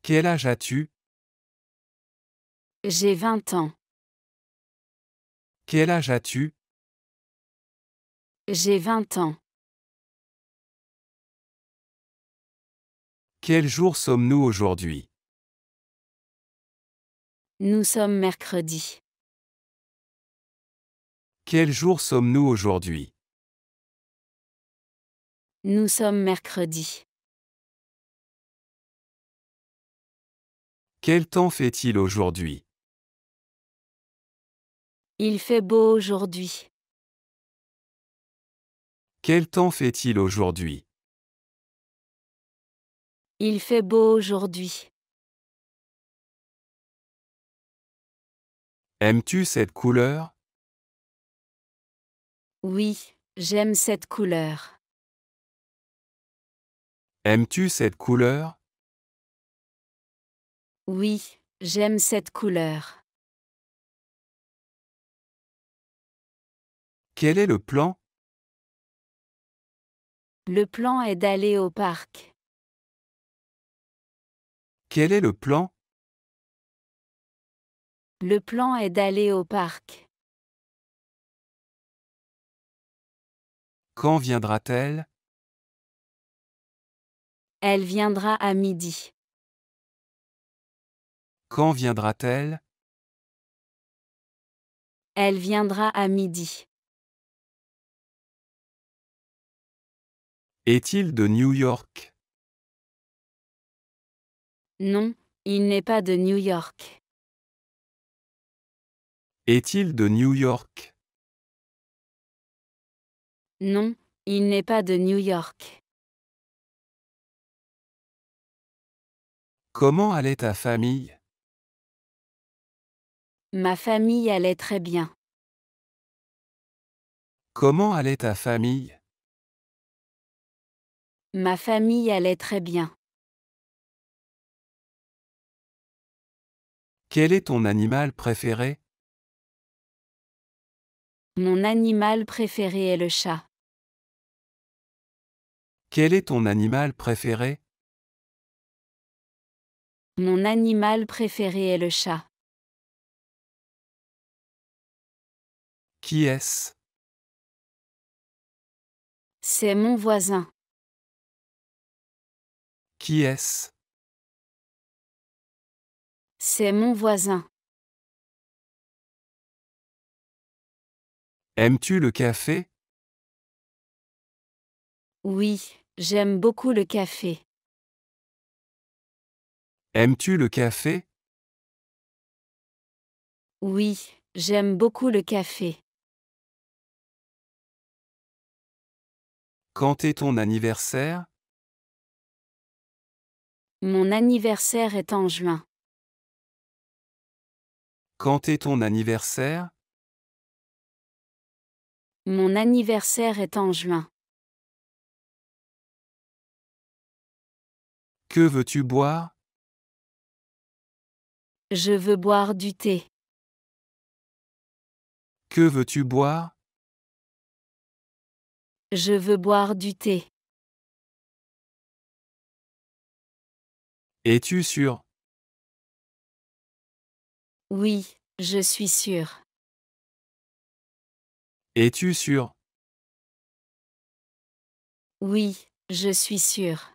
Quel âge as-tu? J'ai 20 ans. Quel âge as-tu? J'ai 20 ans. Quel jour sommes-nous aujourd'hui? Nous sommes mercredi. Quel jour sommes-nous aujourd'hui? Nous sommes mercredi. Quel temps fait-il aujourd'hui? Il fait beau aujourd'hui. Quel temps fait-il aujourd'hui? Il fait beau aujourd'hui. Aimes-tu cette couleur? Oui, j'aime cette couleur. Aimes-tu cette couleur? Oui, j'aime cette couleur. Quel est le plan? Le plan est d'aller au parc. Quel est le plan? Le plan est d'aller au parc. Quand viendra-t-elle? Elle viendra à midi. Quand viendra-t-elle? Elle viendra à midi. Est-il de New York? Non, il n'est pas de New York. Est-il de New York? Non, il n'est pas de New York. Comment allait ta famille? Ma famille allait très bien. Comment allait ta famille? Ma famille allait très bien. Quel est ton animal préféré? Mon animal préféré est le chat. Quel est ton animal préféré? Mon animal préféré est le chat. Qui est-ce? C'est mon voisin. Qui est-ce? C'est mon voisin. Aimes-tu le café? Oui, j'aime beaucoup le café. Aimes-tu le café? Oui, j'aime beaucoup le café. Quand est ton anniversaire? Mon anniversaire est en juin. Quand est ton anniversaire? Mon anniversaire est en juin. Que veux-tu boire? Je veux boire du thé. Que veux-tu boire? Je veux boire du thé. Es-tu sûr? Oui, je suis sûre. Es-tu sûr? Oui, je suis sûre.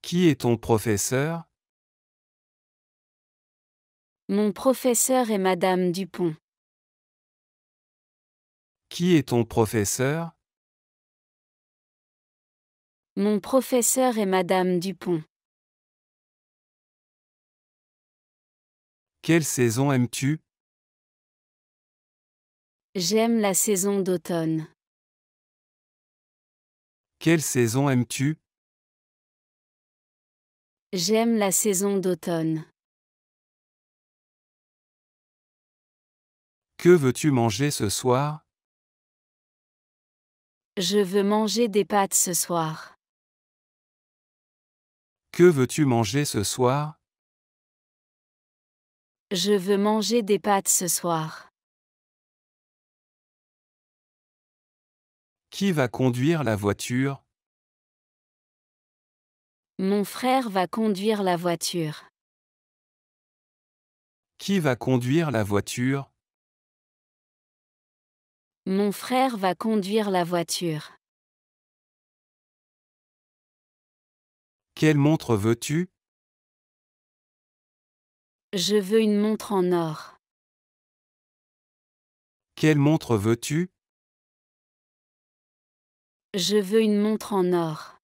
Qui est ton professeur? Mon professeur est Madame Dupont. Qui est ton professeur? Mon professeur est Madame Dupont. Quelle saison aimes-tu? J'aime la saison d'automne. Quelle saison aimes-tu? J'aime la saison d'automne. Que veux-tu manger ce soir? Je veux manger des pâtes ce soir. Que veux-tu manger ce soir? Je veux manger des pâtes ce soir. Qui va conduire la voiture? Mon frère va conduire la voiture. Qui va conduire la voiture? Mon frère va conduire la voiture. Quelle montre veux-tu? Je veux une montre en or. Quelle montre veux-tu? Je veux une montre en or.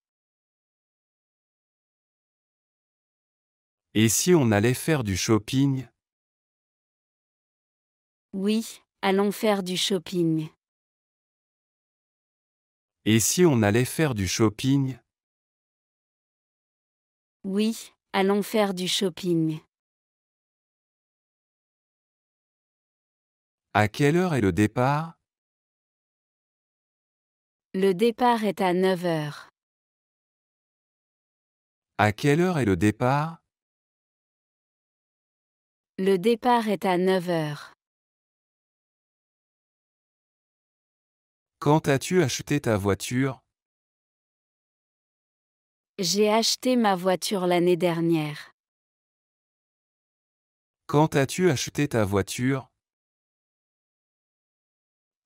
Et si on allait faire du shopping? Oui, allons faire du shopping. Et si on allait faire du shopping? Oui, allons faire du shopping. À quelle heure est le départ? Le départ est à 9 heures. À quelle heure est le départ? Le départ est à 9 heures. Quand as-tu acheté ta voiture? J'ai acheté ma voiture l'année dernière. Quand as-tu acheté ta voiture?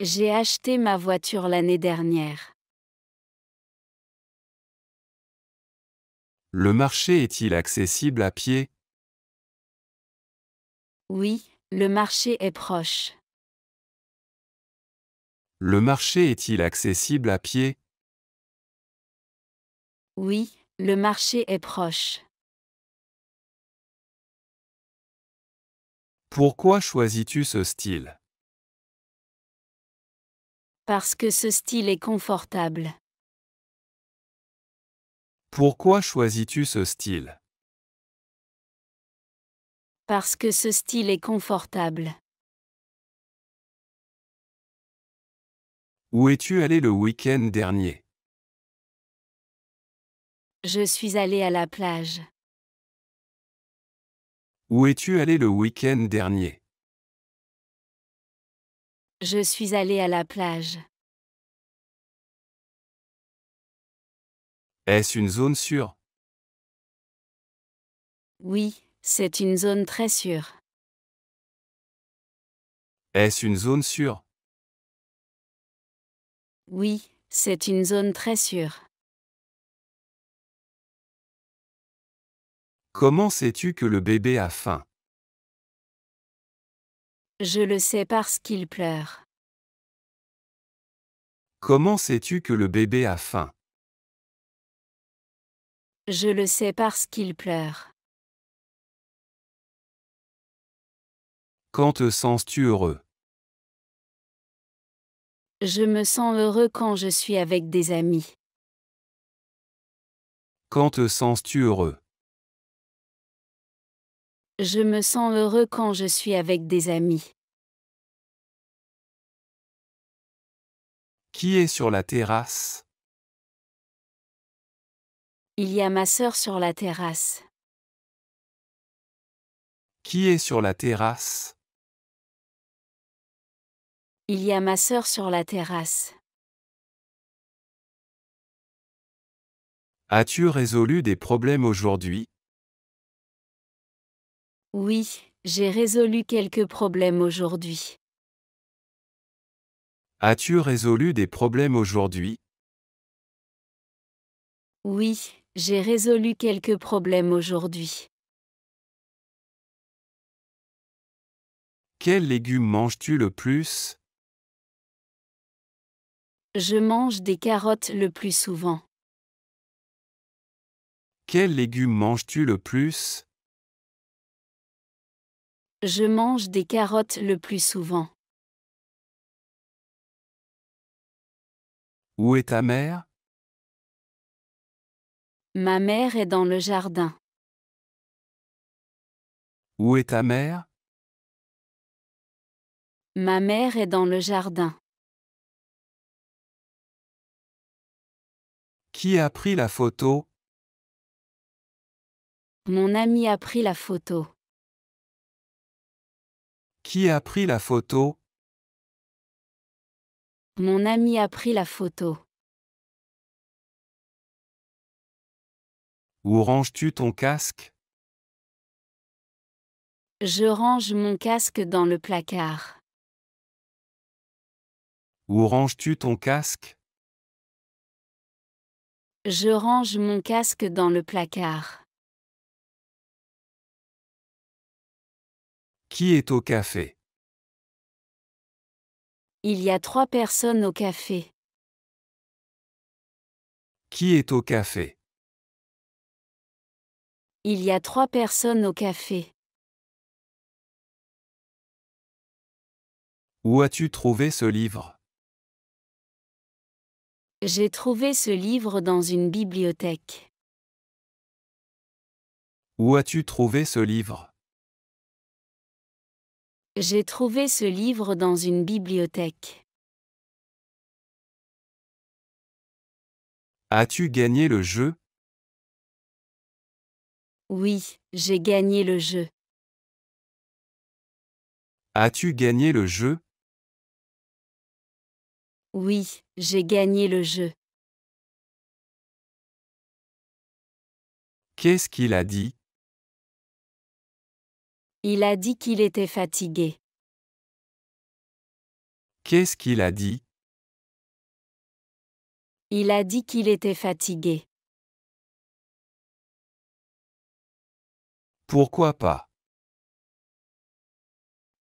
J'ai acheté ma voiture l'année dernière. Le marché est-il accessible à pied? Oui, le marché est proche. Le marché est-il accessible à pied? Oui, le marché est proche. Pourquoi choisis-tu ce style? Parce que ce style est confortable. Pourquoi choisis-tu ce style? Parce que ce style est confortable. Où es-tu allé le week-end dernier? Je suis allé à la plage. Où es-tu allé le week-end dernier? Je suis allé à la plage. Est-ce une zone sûre? Oui, c'est une zone très sûre. Est-ce une zone sûre? Oui, c'est une zone très sûre. Comment sais-tu que le bébé a faim? Je le sais parce qu'il pleure. Comment sais-tu que le bébé a faim? Je le sais parce qu'il pleure. Quand te sens-tu heureux? Je me sens heureux quand je suis avec des amis. Quand te sens-tu heureux? Je me sens heureux quand je suis avec des amis. Qui est sur la terrasse? Il y a ma sœur sur la terrasse. Qui est sur la terrasse? Il y a ma sœur sur la terrasse. As-tu résolu des problèmes aujourd'hui? Oui, j'ai résolu quelques problèmes aujourd'hui. As-tu résolu des problèmes aujourd'hui? Oui, j'ai résolu quelques problèmes aujourd'hui. Quels légumes manges-tu le plus? Je mange des carottes le plus souvent. Quels légumes manges-tu le plus? Je mange des carottes le plus souvent. Où est ta mère? Ma mère est dans le jardin. Où est ta mère? Ma mère est dans le jardin. Qui a pris la photo? Mon ami a pris la photo. Qui a pris la photo? Mon ami a pris la photo. Où ranges-tu ton casque? Je range mon casque dans le placard. Où ranges-tu ton casque? Je range mon casque dans le placard. Qui est au café? Il y a 3 personnes au café. Qui est au café? Il y a 3 personnes au café. Où as-tu trouvé ce livre? J'ai trouvé ce livre dans une bibliothèque. Où as-tu trouvé ce livre? J'ai trouvé ce livre dans une bibliothèque. As-tu gagné le jeu? Oui, j'ai gagné le jeu. As-tu gagné le jeu? Oui, j'ai gagné le jeu. Qu'est-ce qu'il a dit? Il a dit qu'il était fatigué. Qu'est-ce qu'il a dit? Il a dit qu'il était fatigué. Pourquoi pas?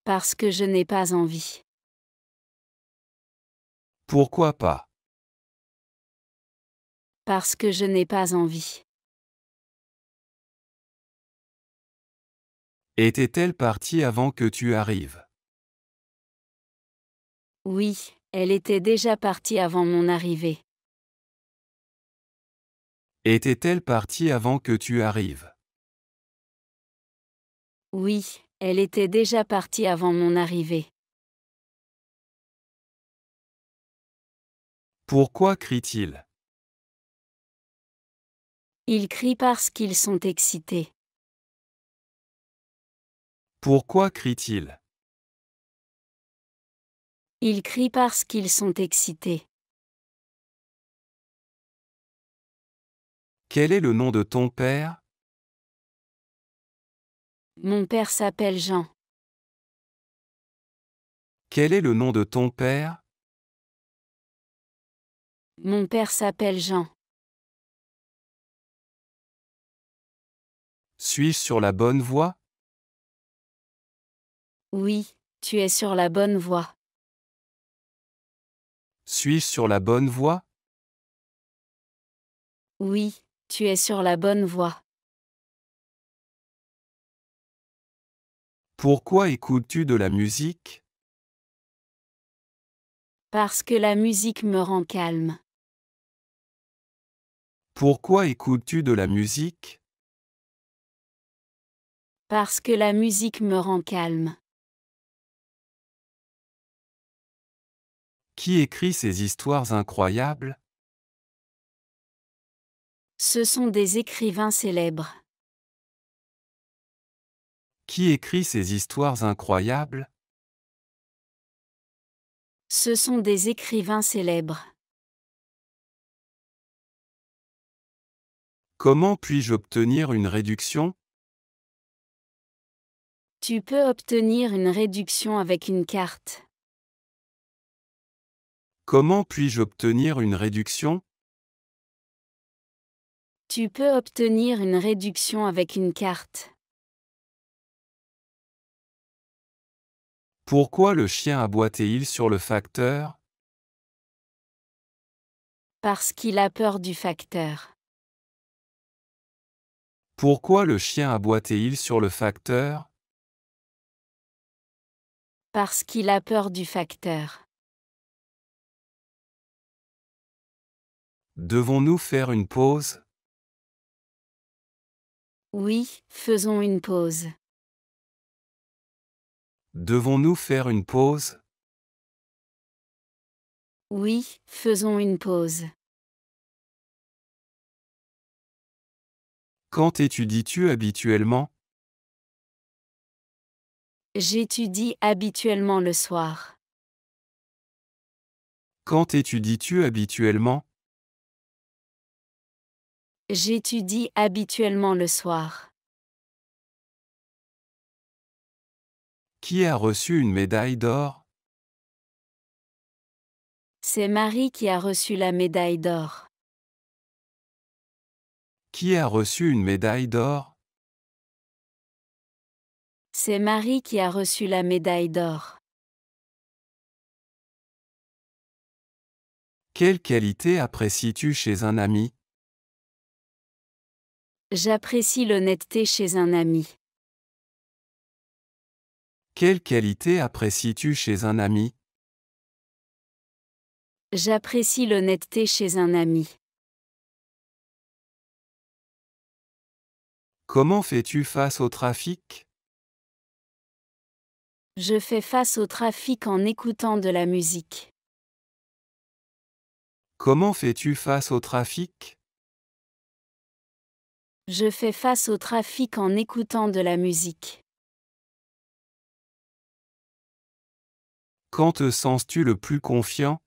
Parce que je n'ai pas envie. Pourquoi pas? Parce que je n'ai pas envie. Était-elle partie avant que tu arrives? Oui, elle était déjà partie avant mon arrivée. Était-elle partie avant que tu arrives? Oui, elle était déjà partie avant mon arrivée. Pourquoi crie-t-il? Ils crient parce qu'ils sont excités. Pourquoi crie-t-il? Ils crient parce qu'ils sont excités. Quel est le nom de ton père? Mon père s'appelle Jean. Quel est le nom de ton père? Mon père s'appelle Jean. Suis-je sur la bonne voie? Oui, tu es sur la bonne voie. Suis-je sur la bonne voie? Oui, tu es sur la bonne voie. Pourquoi écoutes-tu de la musique? Parce que la musique me rend calme. Pourquoi écoutes-tu de la musique? Parce que la musique me rend calme. Qui écrit ces histoires incroyables? Ce sont des écrivains célèbres. Qui écrit ces histoires incroyables? Ce sont des écrivains célèbres. Comment puis-je obtenir une réduction? Tu peux obtenir une réduction avec une carte. Comment puis-je obtenir une réduction? Tu peux obtenir une réduction avec une carte. Pourquoi le chien aboie-t-il sur le facteur? Parce qu'il a peur du facteur. Pourquoi le chien aboie-t-il sur le facteur? Parce qu'il a peur du facteur. Devons-nous faire une pause? Oui, faisons une pause. Devons-nous faire une pause? Oui, faisons une pause. Quand étudies-tu habituellement? J'étudie habituellement le soir. Quand étudies-tu habituellement? J'étudie habituellement le soir. Qui a reçu une médaille d'or? C'est Marie qui a reçu la médaille d'or. Qui a reçu une médaille d'or? C'est Marie qui a reçu la médaille d'or. Quelle qualité apprécies-tu chez un ami? J'apprécie l'honnêteté chez un ami. Quelle qualité apprécies-tu chez un ami? J'apprécie l'honnêteté chez un ami. Comment fais-tu face au trafic? Je fais face au trafic en écoutant de la musique. Comment fais-tu face au trafic? Je fais face au trafic en écoutant de la musique. Quand te sens-tu le plus confiant?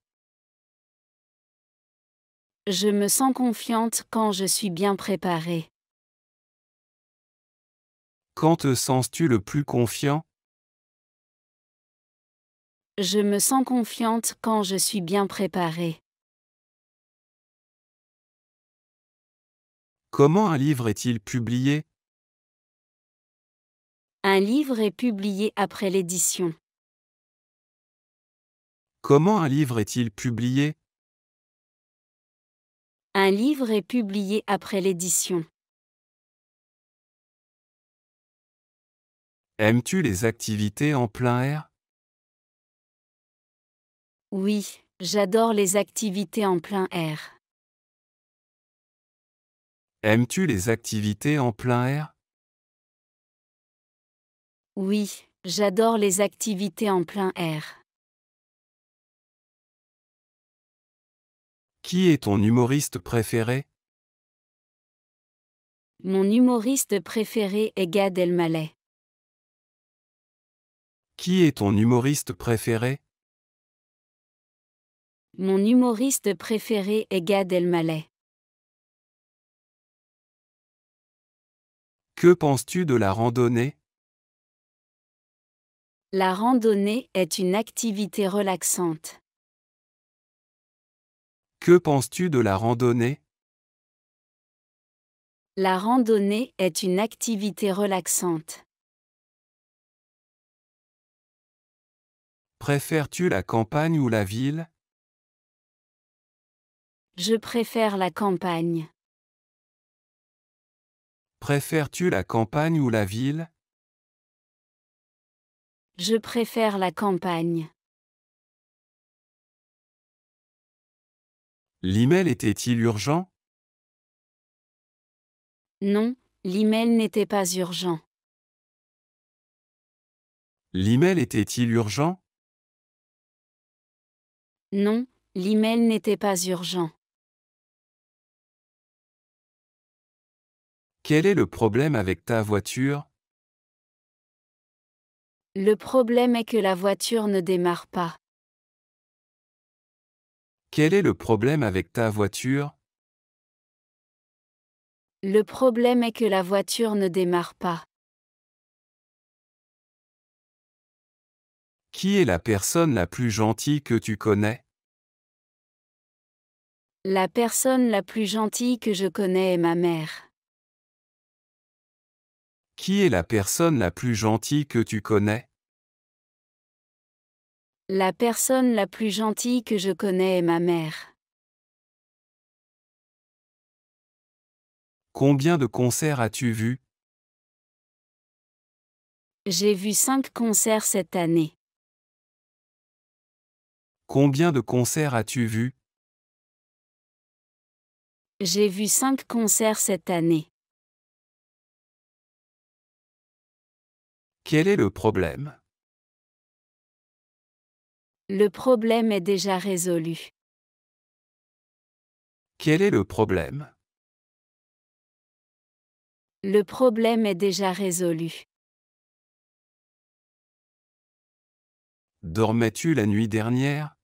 Je me sens confiante quand je suis bien préparée. Quand te sens-tu le plus confiant? Je me sens confiante quand je suis bien préparée. Comment un livre est-il publié? Un livre est publié après l'édition. Comment un livre est-il publié? Un livre est publié après l'édition. Aimes-tu les activités en plein air? Oui, j'adore les activités en plein air. Aimes-tu les activités en plein air? Oui, j'adore les activités en plein air. Qui est ton humoriste préféré? Mon humoriste préféré est Gad Elmaleh. Qui est ton humoriste préféré? Mon humoriste préféré est Gad Elmaleh. Que penses-tu de la randonnée? La randonnée est une activité relaxante. Que penses-tu de la randonnée? La randonnée est une activité relaxante. Préfères-tu la campagne ou la ville? Je préfère la campagne. Préfères-tu la campagne ou la ville? Je préfère la campagne. L'email était-il urgent? Non, l'email n'était pas urgent. L'email était-il urgent? Non, l'email n'était pas urgent. Quel est le problème avec ta voiture? Le problème est que la voiture ne démarre pas. Quel est le problème avec ta voiture? Le problème est que la voiture ne démarre pas. Qui est la personne la plus gentille que tu connais? La personne la plus gentille que je connais est ma mère. Qui est la personne la plus gentille que tu connais? La personne la plus gentille que je connais est ma mère. Combien de concerts as-tu vu? J'ai vu 5 concerts cette année. Combien de concerts as-tu vu? J'ai vu 5 concerts cette année. Quel est le problème? Le problème est déjà résolu. Quel est le problème? Le problème est déjà résolu. Dormais-tu la nuit dernière?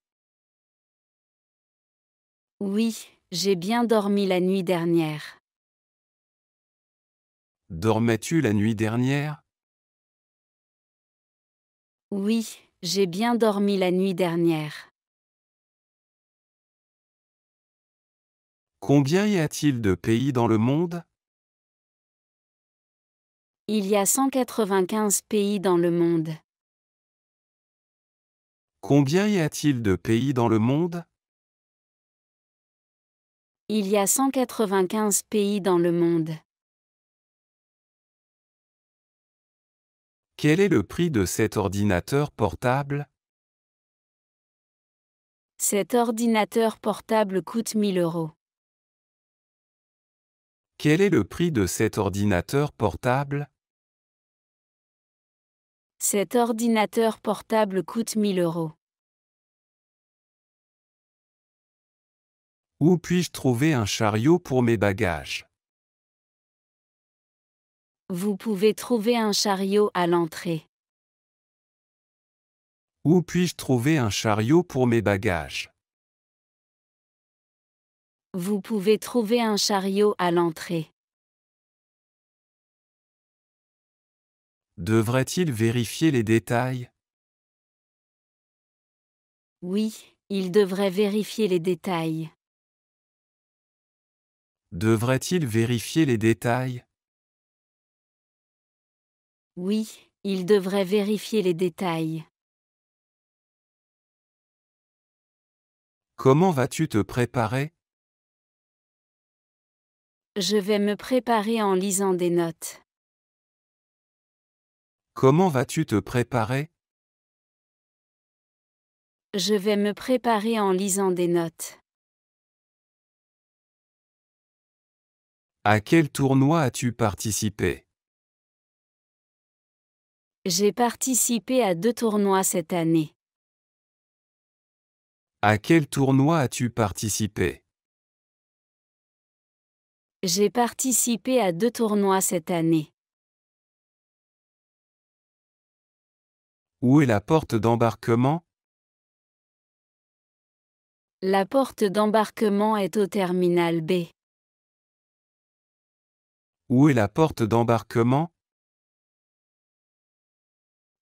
Oui, j'ai bien dormi la nuit dernière. Dormais-tu la nuit dernière? Oui, j'ai bien dormi la nuit dernière. Combien y a-t-il de pays dans le monde? Il y a 195 pays dans le monde. Combien y a-t-il de pays dans le monde? Il y a 195 pays dans le monde. Quel est le prix de cet ordinateur portable? Cet ordinateur portable coûte 1000 euros. Quel est le prix de cet ordinateur portable? Cet ordinateur portable coûte 1000 euros. Où puis-je trouver un chariot pour mes bagages? Vous pouvez trouver un chariot à l'entrée. Où puis-je trouver un chariot pour mes bagages? Vous pouvez trouver un chariot à l'entrée. Devrait-il vérifier les détails? Oui, il devrait vérifier les détails. Devrait-il vérifier les détails? Oui, il devrait vérifier les détails. Comment vas-tu te préparer? Je vais me préparer en lisant des notes. Comment vas-tu te préparer? Je vais me préparer en lisant des notes. À quel tournoi as-tu participé? J'ai participé à 2 tournois cette année. À quel tournoi as-tu participé? J'ai participé à 2 tournois cette année. Où est la porte d'embarquement? La porte d'embarquement est au terminal B. Où est la porte d'embarquement?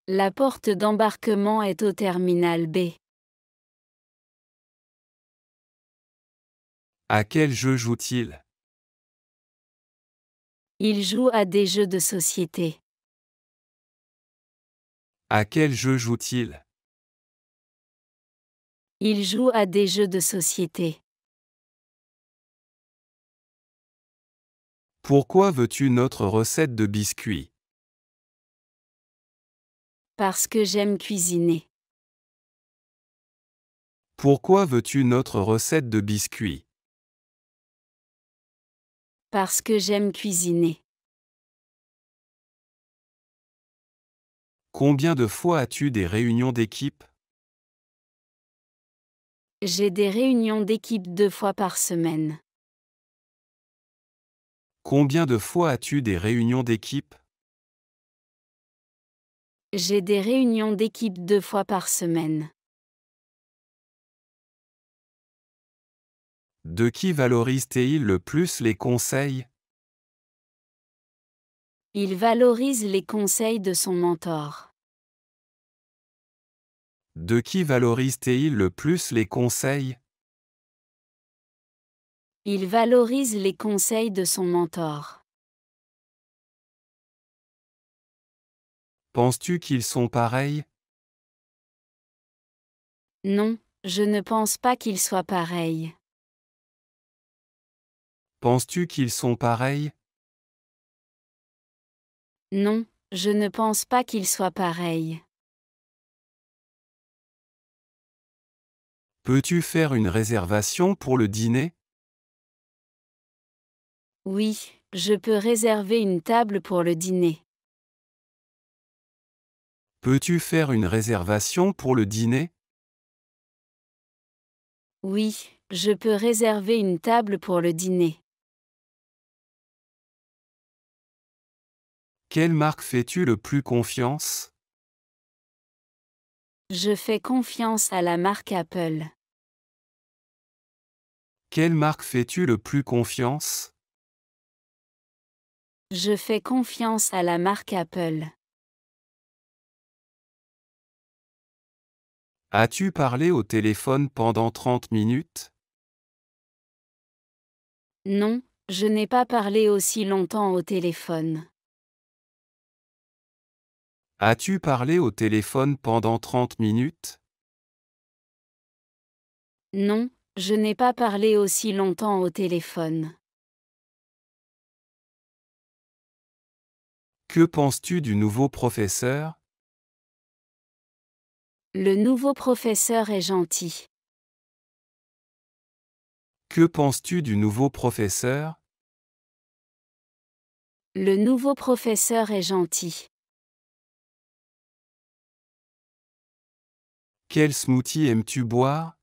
La porte d'embarquement est au terminal B. À quel jeu joue-t-il? Il joue à des jeux de société. À quel jeu joue-t-il? Il joue à des jeux de société. Pourquoi veux-tu notre recette de biscuits? Parce que j'aime cuisiner. Pourquoi veux-tu notre recette de biscuits? Parce que j'aime cuisiner. Combien de fois as-tu des réunions d'équipe? J'ai des réunions d'équipe 2 fois par semaine. Combien de fois as-tu des réunions d'équipe? J'ai des réunions d'équipe 2 fois par semaine. De qui valorise-t-il le plus les conseils? Il valorise les conseils de son mentor. De qui valorise-t-il le plus les conseils? Il valorise les conseils de son mentor. Penses-tu qu'ils sont pareils? Non, je ne pense pas qu'ils soient pareils. Penses-tu qu'ils sont pareils? Non, je ne pense pas qu'ils soient pareils. Peux-tu faire une réservation pour le dîner? Oui, je peux réserver une table pour le dîner. Peux-tu faire une réservation pour le dîner? Oui, je peux réserver une table pour le dîner. Quelle marque fais-tu le plus confiance? Je fais confiance à la marque Apple. Quelle marque fais-tu le plus confiance? Je fais confiance à la marque Apple. As-tu parlé au téléphone pendant 30 minutes? Non, je n'ai pas parlé aussi longtemps au téléphone. As-tu parlé au téléphone pendant 30 minutes? Non, je n'ai pas parlé aussi longtemps au téléphone. Que penses-tu du nouveau professeur? Le nouveau professeur est gentil. Que penses-tu du nouveau professeur? Le nouveau professeur est gentil. Quel smoothie aimes-tu boire?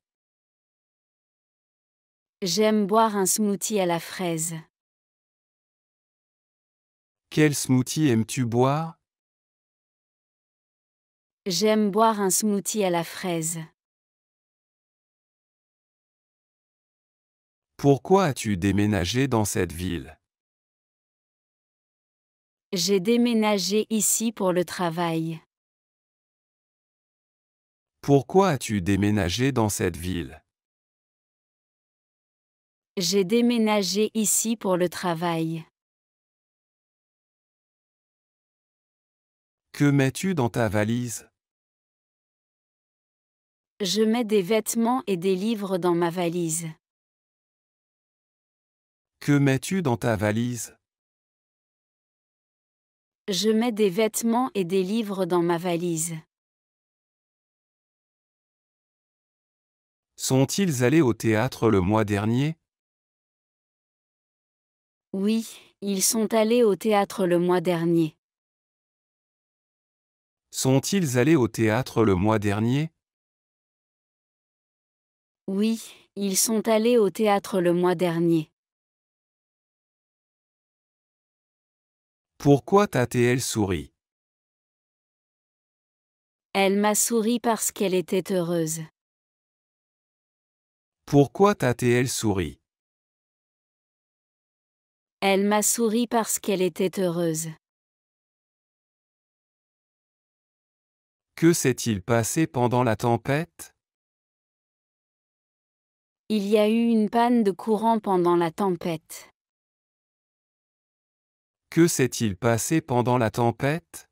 J'aime boire un smoothie à la fraise. Quel smoothie aimes-tu boire? J'aime boire un smoothie à la fraise. Pourquoi as-tu déménagé dans cette ville? J'ai déménagé ici pour le travail. Pourquoi as-tu déménagé dans cette ville? J'ai déménagé ici pour le travail. Que mets-tu dans ta valise? Je mets des vêtements et des livres dans ma valise. Que mets-tu dans ta valise? Je mets des vêtements et des livres dans ma valise. Sont-ils allés au théâtre le mois dernier? Oui, ils sont allés au théâtre le mois dernier. Sont-ils allés au théâtre le mois dernier? Oui, ils sont allés au théâtre le mois dernier. Pourquoi t'a-t-elle souri? Elle m'a souri parce qu'elle était heureuse. Pourquoi t'a-t-elle souri? Elle m'a souri parce qu'elle était heureuse. Que s'est-il passé pendant la tempête? Il y a eu une panne de courant pendant la tempête. Que s'est-il passé pendant la tempête?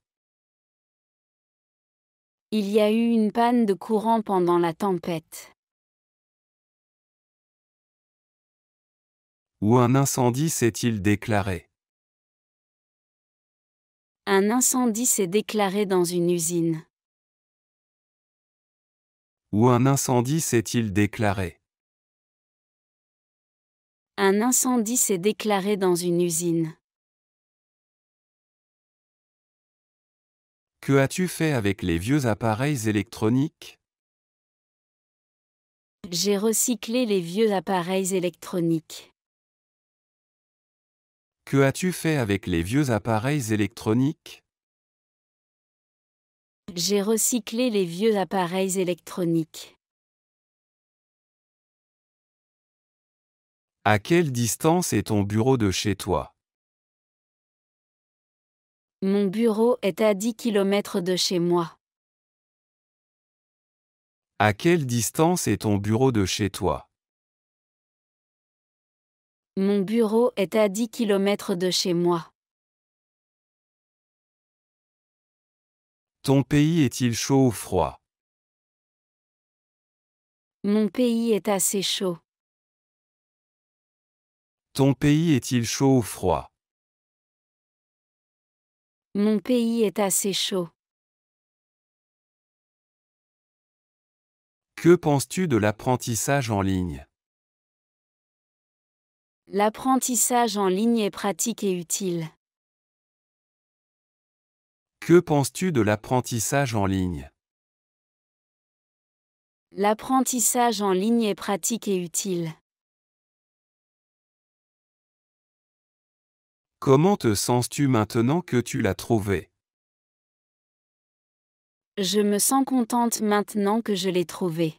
Il y a eu une panne de courant pendant la tempête. Où un incendie s'est-il déclaré? Un incendie s'est déclaré dans une usine. Où un incendie s'est-il déclaré? Un incendie s'est déclaré dans une usine. Que as-tu fait avec les vieux appareils électroniques? J'ai recyclé les vieux appareils électroniques. Que as-tu fait avec les vieux appareils électroniques? J'ai recyclé les vieux appareils électroniques. À quelle distance est ton bureau de chez toi? Mon bureau est à 10 km de chez moi. À quelle distance est ton bureau de chez toi? Mon bureau est à 10 km de chez moi. Ton pays est-il chaud ou froid? Mon pays est assez chaud. Ton pays est-il chaud ou froid? Mon pays est assez chaud. Que penses-tu de l'apprentissage en ligne? L'apprentissage en ligne est pratique et utile. Que penses-tu de l'apprentissage en ligne? L'apprentissage en ligne est pratique et utile. Comment te sens-tu maintenant que tu l'as trouvé? Je me sens contente maintenant que je l'ai trouvé.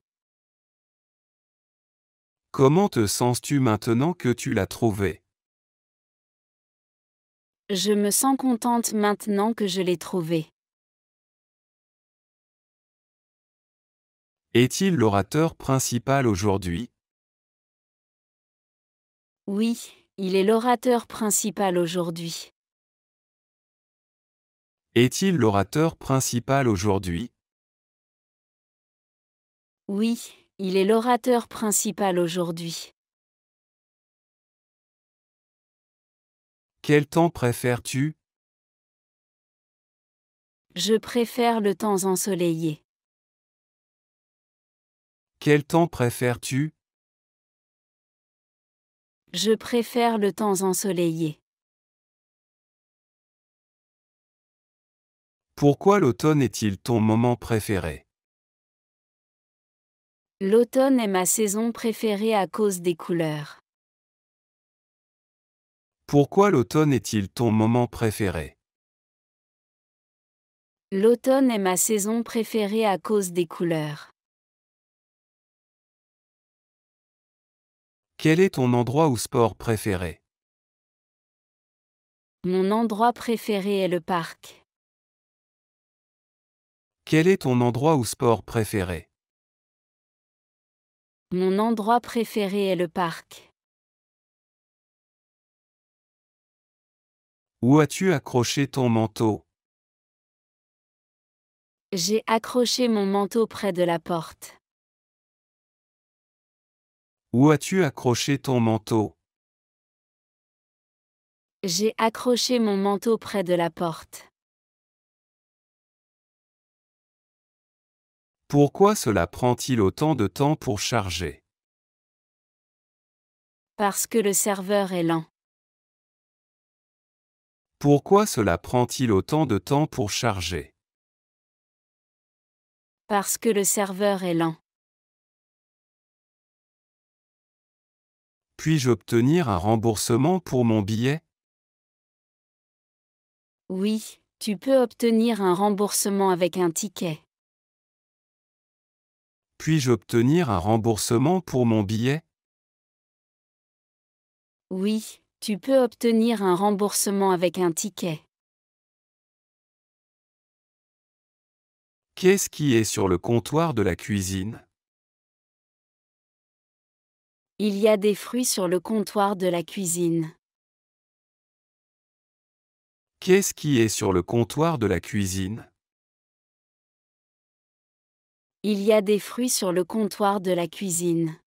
Comment te sens-tu maintenant que tu l'as trouvé? Je me sens contente maintenant que je l'ai trouvé. Est-il l'orateur principal aujourd'hui? Oui, il est l'orateur principal aujourd'hui. Est-il l'orateur principal aujourd'hui? Oui, il est l'orateur principal aujourd'hui. Quel temps préfères-tu? Je préfère le temps ensoleillé. Quel temps préfères-tu? Je préfère le temps ensoleillé. Pourquoi l'automne est-il ton moment préféré? L'automne est ma saison préférée à cause des couleurs. Pourquoi l'automne est-il ton moment préféré? L'automne est ma saison préférée à cause des couleurs. Quel est ton endroit ou sport préféré? Mon endroit préféré est le parc. Quel est ton endroit ou sport préféré? Mon endroit préféré est le parc. Où as-tu accroché ton manteau? J'ai accroché mon manteau près de la porte. Où as-tu accroché ton manteau? J'ai accroché mon manteau près de la porte. Pourquoi cela prend-il autant de temps pour charger? Parce que le serveur est lent. Pourquoi cela prend-il autant de temps pour charger? Parce que le serveur est lent. Puis-je obtenir un remboursement pour mon billet? Oui, tu peux obtenir un remboursement avec un ticket. Puis-je obtenir un remboursement pour mon billet? Oui, tu peux obtenir un remboursement avec un ticket. Qu'est-ce qui est sur le comptoir de la cuisine? Il y a des fruits sur le comptoir de la cuisine. Qu'est-ce qui est sur le comptoir de la cuisine? Il y a des fruits sur le comptoir de la cuisine.